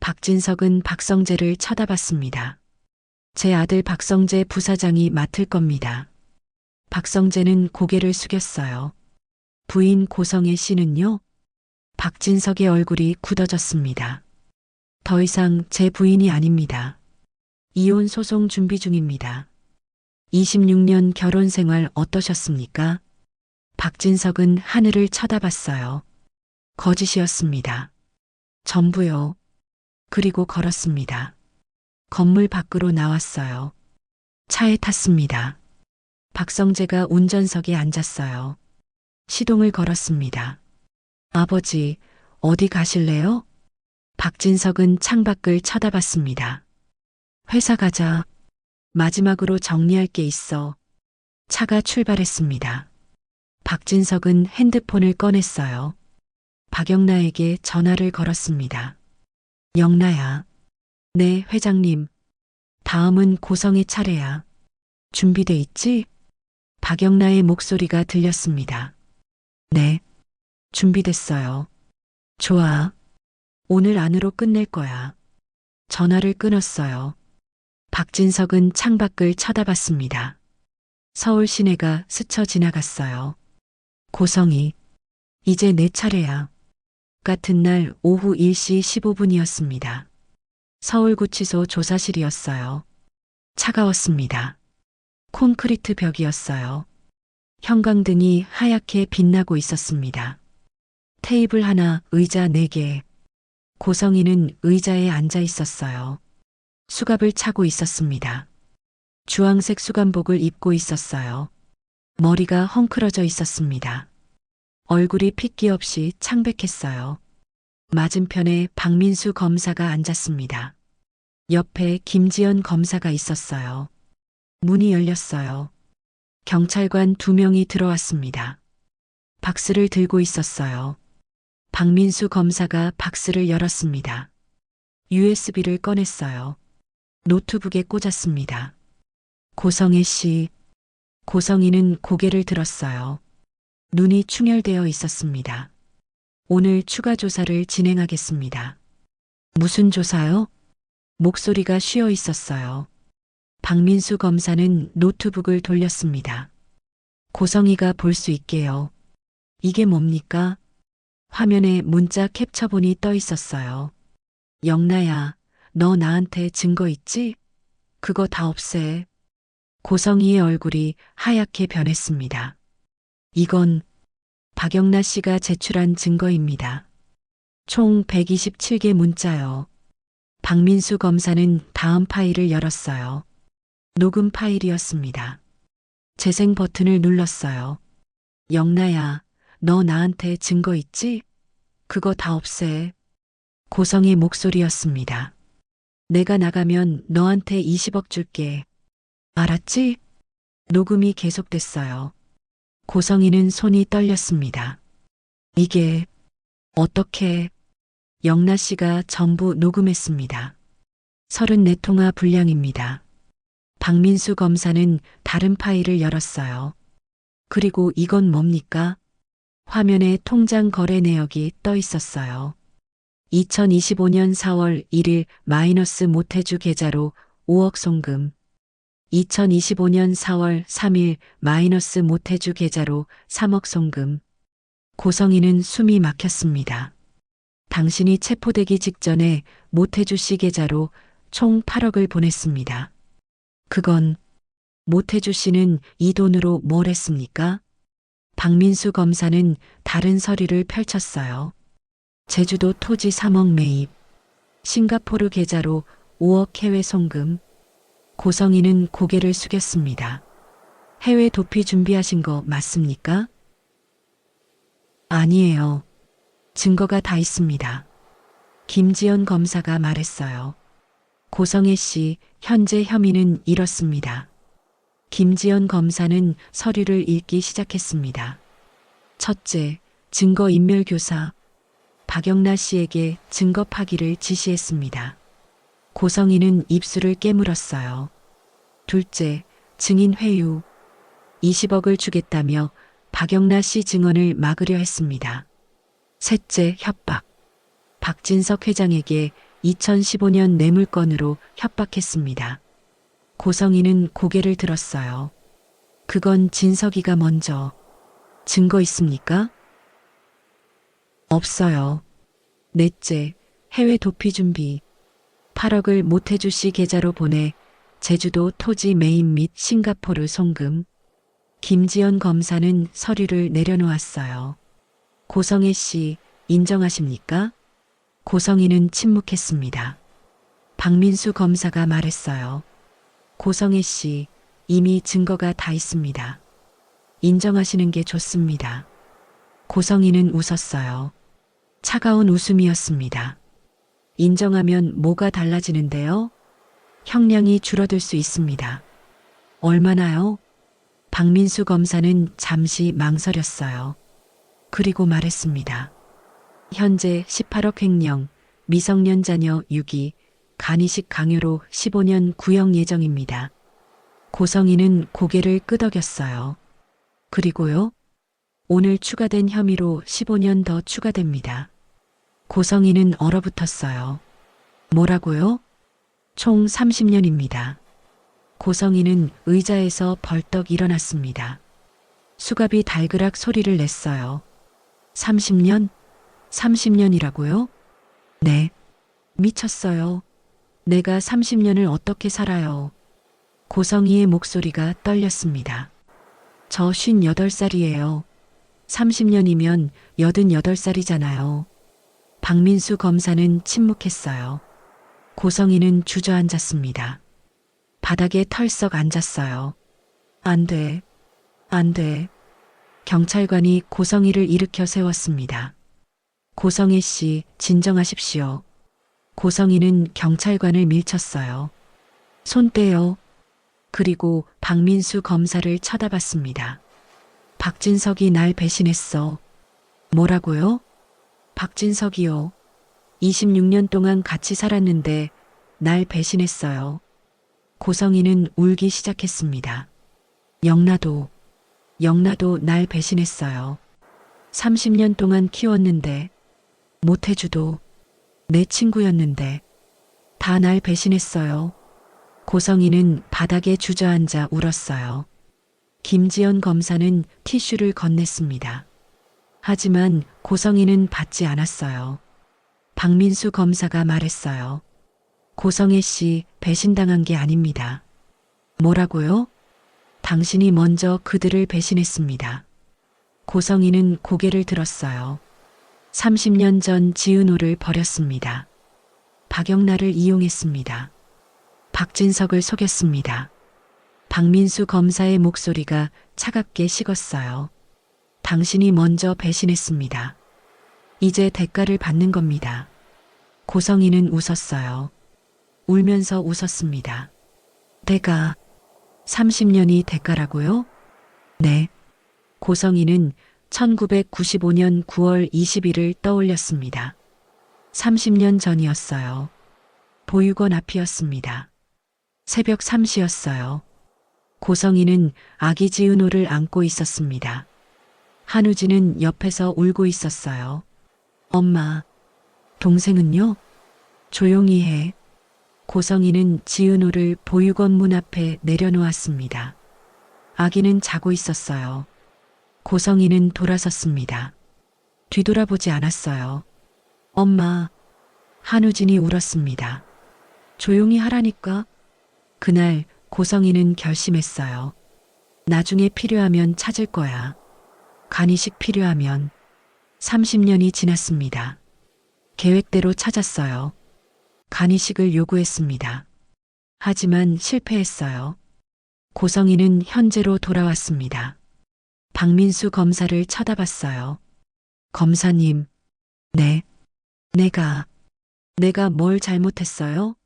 박진석은 박성재를 쳐다봤습니다. 제 아들 박성재 부사장이 맡을 겁니다. 박성재는 고개를 숙였어요. 부인 고성애 씨는요? 박진석의 얼굴이 굳어졌습니다. 더 이상 제 부인이 아닙니다. 이혼 소송 준비 중입니다. 26년 결혼 생활 어떠셨습니까? 박진석은 하늘을 쳐다봤어요. 거짓이었습니다. 전부요. 그리고 걸었습니다. 건물 밖으로 나왔어요. 차에 탔습니다. 박성재가 운전석에 앉았어요. 시동을 걸었습니다. 아버지, 어디 가실래요? 박진석은 창밖을 쳐다봤습니다. 회사 가자. 마지막으로 정리할 게 있어. 차가 출발했습니다. 박진석은 핸드폰을 꺼냈어요. 박영나에게 전화를 걸었습니다. 영나야. 네, 회장님. 다음은 고성의 차례야. 준비돼 있지? 박영나의 목소리가 들렸습니다. 네. 준비됐어요. 좋아. 오늘 안으로 끝낼 거야. 전화를 끊었어요. 박진석은 창밖을 쳐다봤습니다. 서울 시내가 스쳐 지나갔어요. 고성이. 이제 내 차례야. 같은 날 오후 1시 15분이었습니다. 서울구치소 조사실이었어요. 차가웠습니다. 콘크리트 벽이었어요. 형광등이 하얗게 빛나고 있었습니다. 테이블 하나, 의자 4개. 고성이는 의자에 앉아 있었어요. 수갑을 차고 있었습니다. 주황색 수감복을 입고 있었어요. 머리가 헝클어져 있었습니다. 얼굴이 핏기 없이 창백했어요. 맞은편에 박민수 검사가 앉았습니다. 옆에 김지연 검사가 있었어요. 문이 열렸어요. 경찰관 2명이 들어왔습니다. 박스를 들고 있었어요. 박민수 검사가 박스를 열었습니다. USB를 꺼냈어요. 노트북에 꽂았습니다. 고성애 씨. 고성이는 고개를 들었어요. 눈이 충혈되어 있었습니다. 오늘 추가 조사를 진행하겠습니다. 무슨 조사요? 목소리가 쉬어 있었어요. 박민수 검사는 노트북을 돌렸습니다. 고성이가 볼 수 있게요. 이게 뭡니까? 화면에 문자 캡처본이 떠 있었어요. 영나야, 너 나한테 증거 있지? 그거 다 없애. 고성이의 얼굴이 하얗게 변했습니다. 이건 박영나 씨가 제출한 증거입니다. 총 127개 문자요. 박민수 검사는 다음 파일을 열었어요. 녹음 파일이었습니다. 재생 버튼을 눌렀어요. 영나야, 너 나한테 증거 있지? 그거 다 없애. 고성의 목소리였습니다. 내가 나가면 너한테 20억 줄게. 알았지? 녹음이 계속됐어요. 고성이는 손이 떨렸습니다. 이게 어떻게? 영나 씨가 전부 녹음했습니다. 34통화 분량입니다. 박민수 검사는 다른 파일을 열었어요. 그리고 이건 뭡니까? 화면에 통장 거래 내역이 떠 있었어요. 2025년 4월 1일 마이너스 모태주 계좌로 5억 송금. 2025년 4월 3일 마이너스 모태주 계좌로 3억 송금. 고성이는 숨이 막혔습니다. 당신이 체포되기 직전에 모태주 씨 계좌로 총 8억을 보냈습니다. 그건 모태주 씨는 이 돈으로 뭘 했습니까? 박민수 검사는 다른 서류를 펼쳤어요. 제주도 토지 3억 매입, 싱가포르 계좌로 5억 해외 송금. 고성이는 고개를 숙였습니다. 해외 도피 준비하신 거 맞습니까? 아니에요. 증거가 다 있습니다. 김지연 검사가 말했어요. 고성애 씨, 현재 혐의는 이렇습니다. 김지연 검사는 서류를 읽기 시작했습니다. 첫째, 증거인멸교사. 박영나 씨에게 증거 파기를 지시했습니다. 고성이는 입술을 깨물었어요. 둘째, 증인 회유. 20억을 주겠다며 박영나 씨 증언을 막으려 했습니다. 셋째, 협박. 박진석 회장에게 2015년 뇌물건으로 협박했습니다. 고성이는 고개를 들었어요. 그건 진석이가 먼저. 증거 있습니까? 없어요. 넷째, 해외 도피 준비. 8억을 모태주 씨 계좌로 보내 제주도 토지 매입 및 싱가포르 송금. 김지연 검사는 서류를 내려놓았어요. 고성애 씨, 인정하십니까? 고성희는 침묵했습니다. 박민수 검사가 말했어요. 고성애 씨, 이미 증거가 다 있습니다. 인정하시는 게 좋습니다. 고성희는 웃었어요. 차가운 웃음이었습니다. 인정하면 뭐가 달라지는데요? 형량이 줄어들 수 있습니다. 얼마나요? 박민수 검사는 잠시 망설였어요. 그리고 말했습니다. 현재 18억 횡령, 미성년 자녀 6이, 간이식 강요로 15년 구형 예정입니다. 고성희는 고개를 끄덕였어요. 그리고요? 오늘 추가된 혐의로 15년 더 추가됩니다. 고성희는 얼어붙었어요. 뭐라고요? 총 30년입니다. 고성희는 의자에서 벌떡 일어났습니다. 수갑이 달그락 소리를 냈어요. 30년? 30년이라고요? 네. 미쳤어요. 내가 30년을 어떻게 살아요? 고성희의 목소리가 떨렸습니다. 저 58살이에요. 30년이면 88살이잖아요. 박민수 검사는 침묵했어요. 고성희는 주저앉았습니다. 바닥에 털썩 앉았어요. 안 돼. 안 돼. 경찰관이 고성희를 일으켜 세웠습니다. 고성애 씨, 진정하십시오. 고성희는 경찰관을 밀쳤어요. 손 떼요. 그리고 박민수 검사를 쳐다봤습니다. 박진석이 날 배신했어. 뭐라고요? 박진석이요. 26년 동안 같이 살았는데 날 배신했어요. 고성희는 울기 시작했습니다. 영라도 날 배신했어요. 30년 동안 키웠는데, 모태주도 내 친구였는데, 다 날 배신했어요. 고성희는 바닥에 주저앉아 울었어요. 김지연 검사는 티슈를 건넸습니다. 하지만 고성희는 받지 않았어요. 박민수 검사가 말했어요. 고성애 씨 배신당한 게 아닙니다. 뭐라고요? 당신이 먼저 그들을 배신했습니다. 고성희는 고개를 들었어요. 30년 전 지은호를 버렸습니다. 박영란을 이용했습니다. 박진석을 속였습니다. 박민수 검사의 목소리가 차갑게 식었어요. 당신이 먼저 배신했습니다. 이제 대가를 받는 겁니다. 고성희는 웃었어요. 울면서 웃었습니다. 대가, 30년이 대가라고요? 네. 고성희는 1995년 9월 20일을 떠올렸습니다. 30년 전이었어요. 보육원 앞이었습니다. 새벽 3시였어요. 고성희는 아기 지은호를 안고 있었습니다. 한우진은 옆에서 울고 있었어요. 엄마, 동생은요? 조용히 해. 고성희는 지은호를 보육원 문 앞에 내려놓았습니다. 아기는 자고 있었어요. 고성희는 돌아섰습니다. 뒤돌아보지 않았어요. 엄마, 한우진이 울었습니다. 조용히 하라니까. 그날 고성희는 결심했어요. 나중에 필요하면 찾을 거야. 간이식 필요하면. 30년이 지났습니다. 계획대로 찾았어요. 간이식을 요구했습니다. 하지만 실패했어요. 고성희는 현재로 돌아왔습니다. 박민수 검사를 쳐다봤어요. 검사님, 네. 내가 뭘 잘못했어요?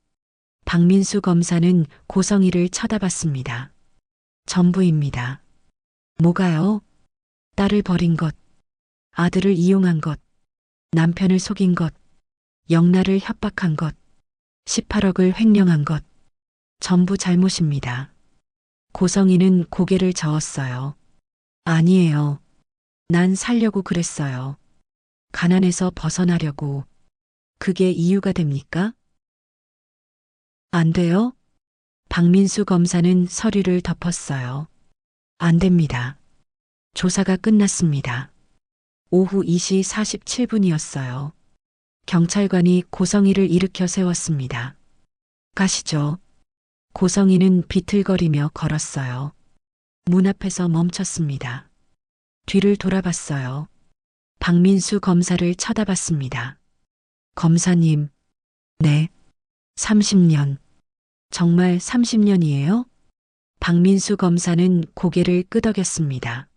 박민수 검사는 고성희를 쳐다봤습니다. 전부입니다. 뭐가요? 딸을 버린 것, 아들을 이용한 것, 남편을 속인 것, 영란을 협박한 것, 18억을 횡령한 것, 전부 잘못입니다. 고성희는 고개를 저었어요. 아니에요. 난 살려고 그랬어요. 가난에서 벗어나려고. 그게 이유가 됩니까? 안 돼요? 박민수 검사는 서류를 덮었어요. 안 됩니다. 조사가 끝났습니다. 오후 2시 47분이었어요. 경찰관이 고성희를 일으켜 세웠습니다. 가시죠. 고성이는 비틀거리며 걸었어요. 문 앞에서 멈췄습니다. 뒤를 돌아봤어요. 박민수 검사를 쳐다봤습니다. 검사님, 네, 30년. 정말 30년이에요? 박민수 검사는 고개를 끄덕였습니다.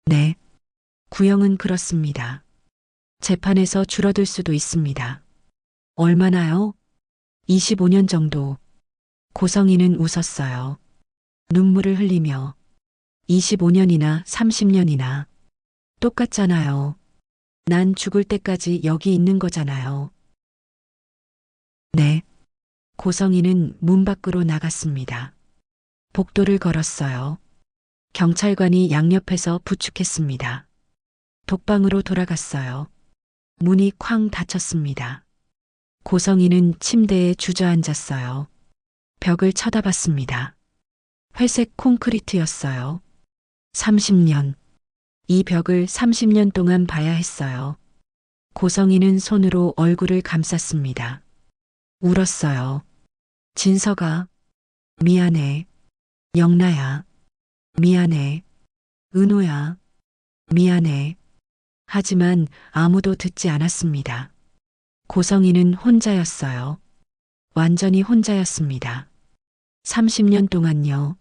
네, 구형은 그렇습니다. 재판에서 줄어들 수도 있습니다. 얼마나요? 25년 정도. 고성이는 웃었어요. 눈물을 흘리며 25년이나 30년이나 똑같잖아요. 난 죽을 때까지 여기 있는 거잖아요. 네. 고성이는 문 밖으로 나갔습니다. 복도를 걸었어요. 경찰관이 양옆에서 부축했습니다. 독방으로 돌아갔어요. 문이 쾅 닫혔습니다. 고성이는 침대에 주저앉았어요. 벽을 쳐다봤습니다. 회색 콘크리트였어요. 30년. 이 벽을 30년 동안 봐야 했어요. 고성이는 손으로 얼굴을 감쌌습니다. 울었어요. 진서가, 미안해. 영나야, 미안해. 은호야, 미안해. 하지만 아무도 듣지 않았습니다. 고성이는 혼자였어요. 완전히 혼자였습니다. 30년 동안요.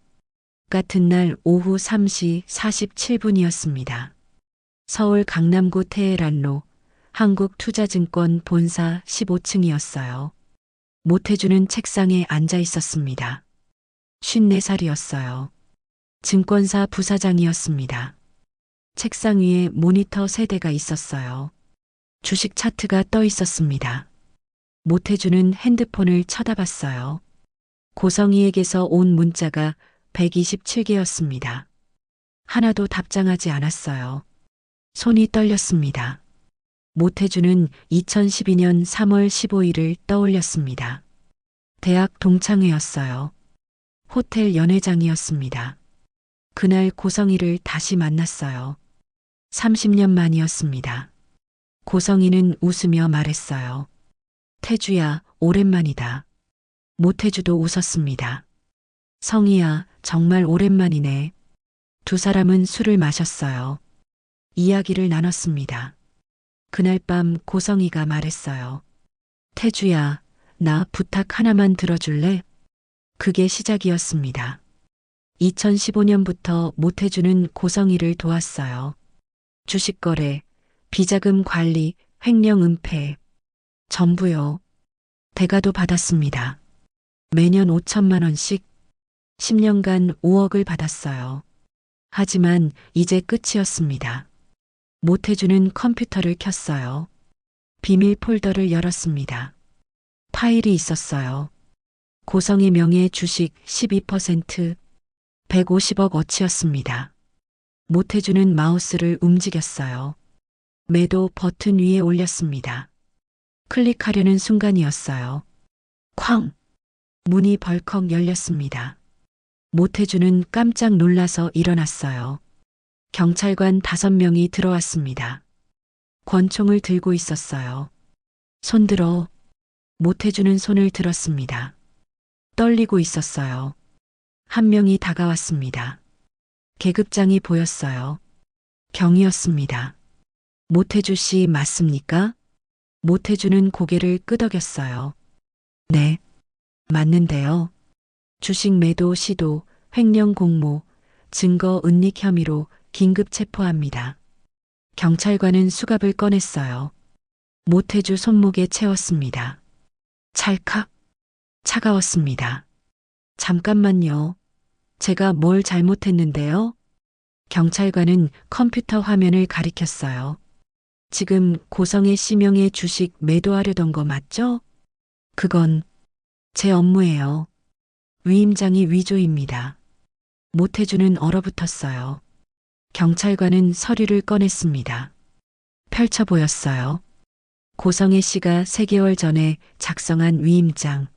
같은 날 오후 3시 47분이었습니다. 서울 강남구 테헤란로 한국투자증권 본사 15층이었어요. 모태주는 책상에 앉아 있었습니다. 54살이었어요. 증권사 부사장이었습니다. 책상 위에 모니터 3대가 있었어요. 주식 차트가 떠 있었습니다. 모태주는 핸드폰을 쳐다봤어요. 고성이에게서 온 문자가 127개였습니다. 하나도 답장하지 않았어요. 손이 떨렸습니다. 모태주는 2012년 3월 15일을 떠올렸습니다. 대학 동창회였어요. 호텔 연회장이었습니다. 그날 고성이를 다시 만났어요. 30년 만이었습니다. 고성이는 웃으며 말했어요. 태주야, 오랜만이다. 모태주도 웃었습니다. 성희야, 정말 오랜만이네. 두 사람은 술을 마셨어요. 이야기를 나눴습니다. 그날 밤 고성이가 말했어요. 태주야, 나 부탁 하나만 들어줄래? 그게 시작이었습니다. 2015년부터 모태주는 고성이를 도왔어요. 주식거래, 비자금 관리, 횡령 은폐. 전부요. 대가도 받았습니다. 매년 5천만 원씩 10년간 5억을 받았어요. 하지만 이제 끝이었습니다. 모태주는 컴퓨터를 켰어요. 비밀 폴더를 열었습니다. 파일이 있었어요. 고성이 명의 주식 12%, 150억 어치였습니다. 모태주는 마우스를 움직였어요. 매도 버튼 위에 올렸습니다. 클릭하려는 순간이었어요. 쾅! 문이 벌컥 열렸습니다. 모태주는 깜짝 놀라서 일어났어요. 경찰관 5명이 들어왔습니다. 권총을 들고 있었어요. 손들어. 모태주는 손을 들었습니다. 떨리고 있었어요. 한 명이 다가왔습니다. 계급장이 보였어요. 경이었습니다. 모태주 씨 맞습니까? 모태주는 고개를 끄덕였어요. 네, 맞는데요. 주식 매도 시도, 횡령 공모, 증거 은닉 혐의로 긴급 체포합니다. 경찰관은 수갑을 꺼냈어요. 모태주 손목에 채웠습니다. 찰칵. 차가웠습니다. 잠깐만요. 제가 뭘 잘못했는데요? 경찰관은 컴퓨터 화면을 가리켰어요. 지금 고성의 씨명의 주식 매도하려던 거 맞죠? 그건 제 업무예요. 위임장이 위조입니다. 모태주는 얼어붙었어요. 경찰관은 서류를 꺼냈습니다. 펼쳐 보였어요. 고성의 씨가 3개월 전에 작성한 위임장.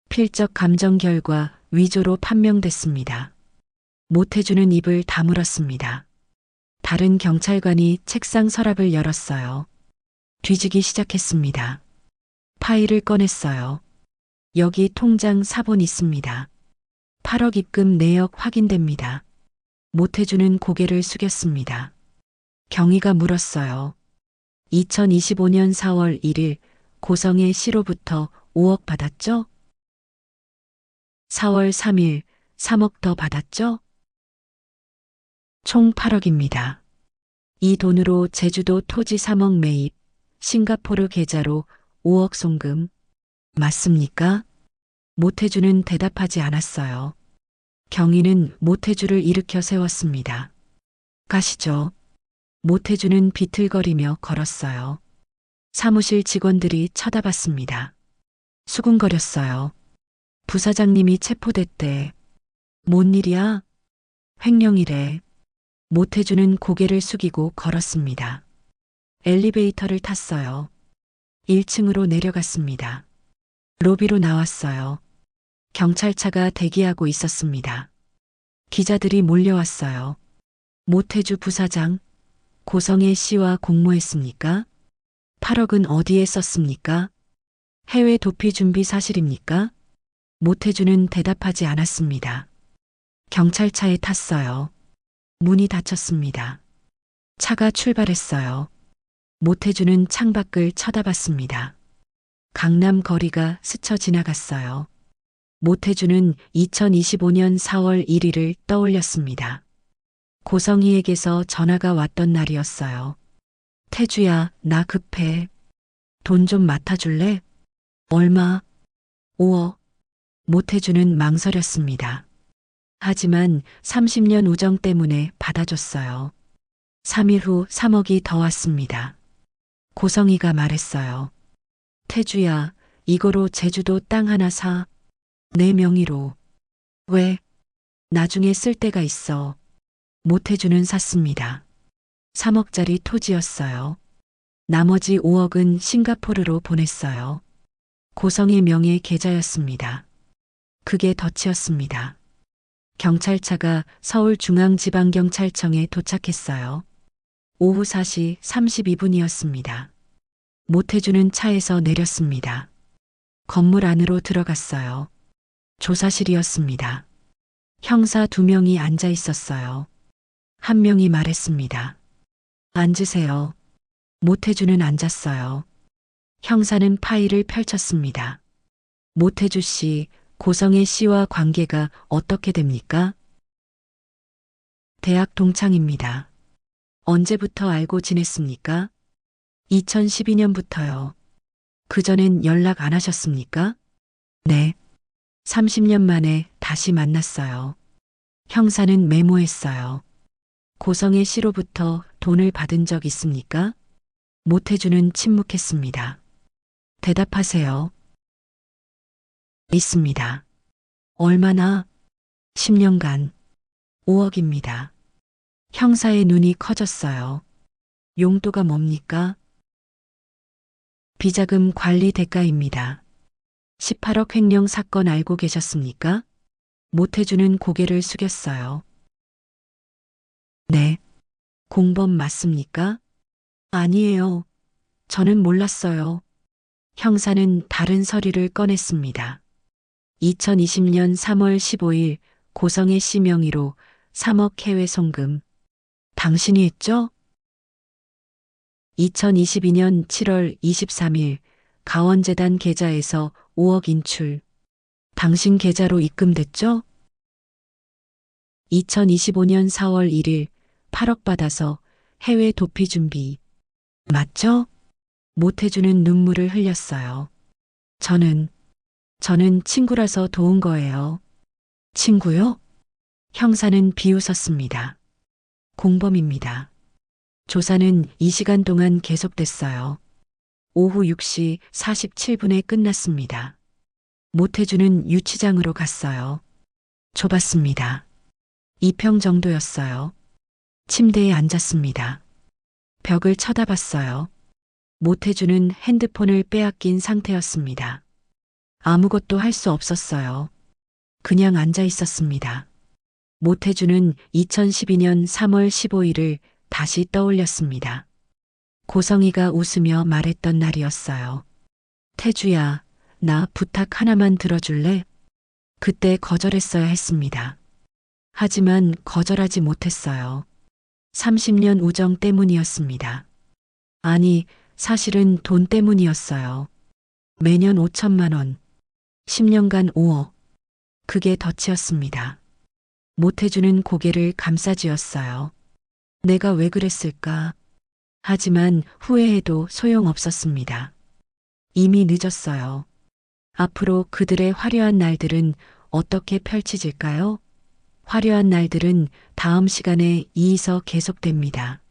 필적 감정 결과 위조로 판명됐습니다. 모태주는 입을 다물었습니다. 다른 경찰관이 책상 서랍을 열었어요. 뒤지기 시작했습니다. 파일을 꺼냈어요. 여기 통장 사본 있습니다. 8억 입금 내역 확인됩니다. 모태주는 고개를 숙였습니다. 경희가 물었어요. 2025년 4월 1일 고성의 시로부터 5억 받았죠? 4월 3일 3억 더 받았죠? 총 8억입니다. 이 돈으로 제주도 토지 3억 매입, 싱가포르 계좌로 5억 송금. 맞습니까? 모태주는 대답하지 않았어요. 경희는 모태주를 일으켜 세웠습니다. 가시죠. 모태주는 비틀거리며 걸었어요. 사무실 직원들이 쳐다봤습니다. 수군거렸어요. 부사장님이 체포됐대. 뭔 일이야? 횡령이래. 모태주는 고개를 숙이고 걸었습니다. 엘리베이터를 탔어요. 1층으로 내려갔습니다. 로비로 나왔어요. 경찰차가 대기하고 있었습니다. 기자들이 몰려왔어요. 모태주 부사장, 고성의 씨와 공모했습니까? 8억은 어디에 썼습니까? 해외 도피 준비 사실입니까? 모태주는 대답하지 않았습니다. 경찰차에 탔어요. 문이 닫혔습니다. 차가 출발했어요. 모태주는 창밖을 쳐다봤습니다. 강남 거리가 스쳐 지나갔어요. 모태주는 2025년 4월 1일을 떠올렸습니다. 고성이에게서 전화가 왔던 날이었어요. 태주야, 나 급해. 돈 좀 맡아줄래? 얼마? 5억. 모태주는 망설였습니다. 하지만 30년 우정 때문에 받아줬어요. 3일 후 3억이 더 왔습니다. 고성이가 말했어요. 태주야, 이거로 제주도 땅 하나 사. 내 명의로. 왜? 나중에 쓸 데가 있어. 모태주는 샀습니다. 3억짜리 토지였어요. 나머지 5억은 싱가포르로 보냈어요. 고성의 명의 계좌였습니다. 그게 덫이었습니다. 경찰차가 서울중앙지방경찰청에 도착했어요. 오후 4시 32분이었습니다. 모태주는 차에서 내렸습니다. 건물 안으로 들어갔어요. 조사실이었습니다. 형사 2명이 앉아 있었어요. 한 명이 말했습니다. 앉으세요. 모태주는 앉았어요. 형사는 파일을 펼쳤습니다. 모태주 씨, 고성의 씨와 관계가 어떻게 됩니까? 대학 동창입니다. 언제부터 알고 지냈습니까? 2012년부터요. 그전엔 연락 안 하셨습니까? 네. 30년 만에 다시 만났어요. 형사는 메모했어요. 고성의 씨로부터 돈을 받은 적 있습니까? 모태주는 침묵했습니다. 대답하세요. 있습니다. 얼마나? 10년간. 5억입니다. 형사의 눈이 커졌어요. 용도가 뭡니까? 비자금 관리 대가입니다. 18억 횡령 사건 알고 계셨습니까? 모태주는 고개를 숙였어요. 네. 공범 맞습니까? 아니에요. 저는 몰랐어요. 형사는 다른 서류를 꺼냈습니다. 2020년 3월 15일 고성의 씨 명의로 3억 해외 송금. 당신이 했죠? 2022년 7월 23일 가원재단 계좌에서 5억 인출. 당신 계좌로 입금됐죠? 2025년 4월 1일 8억 받아서 해외 도피 준비. 맞죠? 모태주는 눈물을 흘렸어요. 저는 친구라서 도운 거예요. 친구요? 형사는 비웃었습니다. 공범입니다. 조사는 이 시간 동안 계속됐어요. 오후 6시 47분에 끝났습니다. 모태주는 유치장으로 갔어요. 좁았습니다. 2평 정도였어요. 침대에 앉았습니다. 벽을 쳐다봤어요. 모태주는 핸드폰을 빼앗긴 상태였습니다. 아무것도 할 수 없었어요. 그냥 앉아 있었습니다. 모태주는 2012년 3월 15일을 다시 떠올렸습니다. 고성이가 웃으며 말했던 날이었어요. 태주야, 나 부탁 하나만 들어줄래? 그때 거절했어야 했습니다. 하지만 거절하지 못했어요. 30년 우정 때문이었습니다. 아니, 사실은 돈 때문이었어요. 매년 5천만 원, 10년간 5억. 그게 덫이었습니다. 못해주는 고개를 감싸쥐었어요. 내가 왜 그랬을까? 하지만 후회해도 소용없었습니다. 이미 늦었어요. 앞으로 그들의 화려한 날들은 어떻게 펼쳐질까요? 화려한 날들은 다음 시간에 이어서 계속됩니다.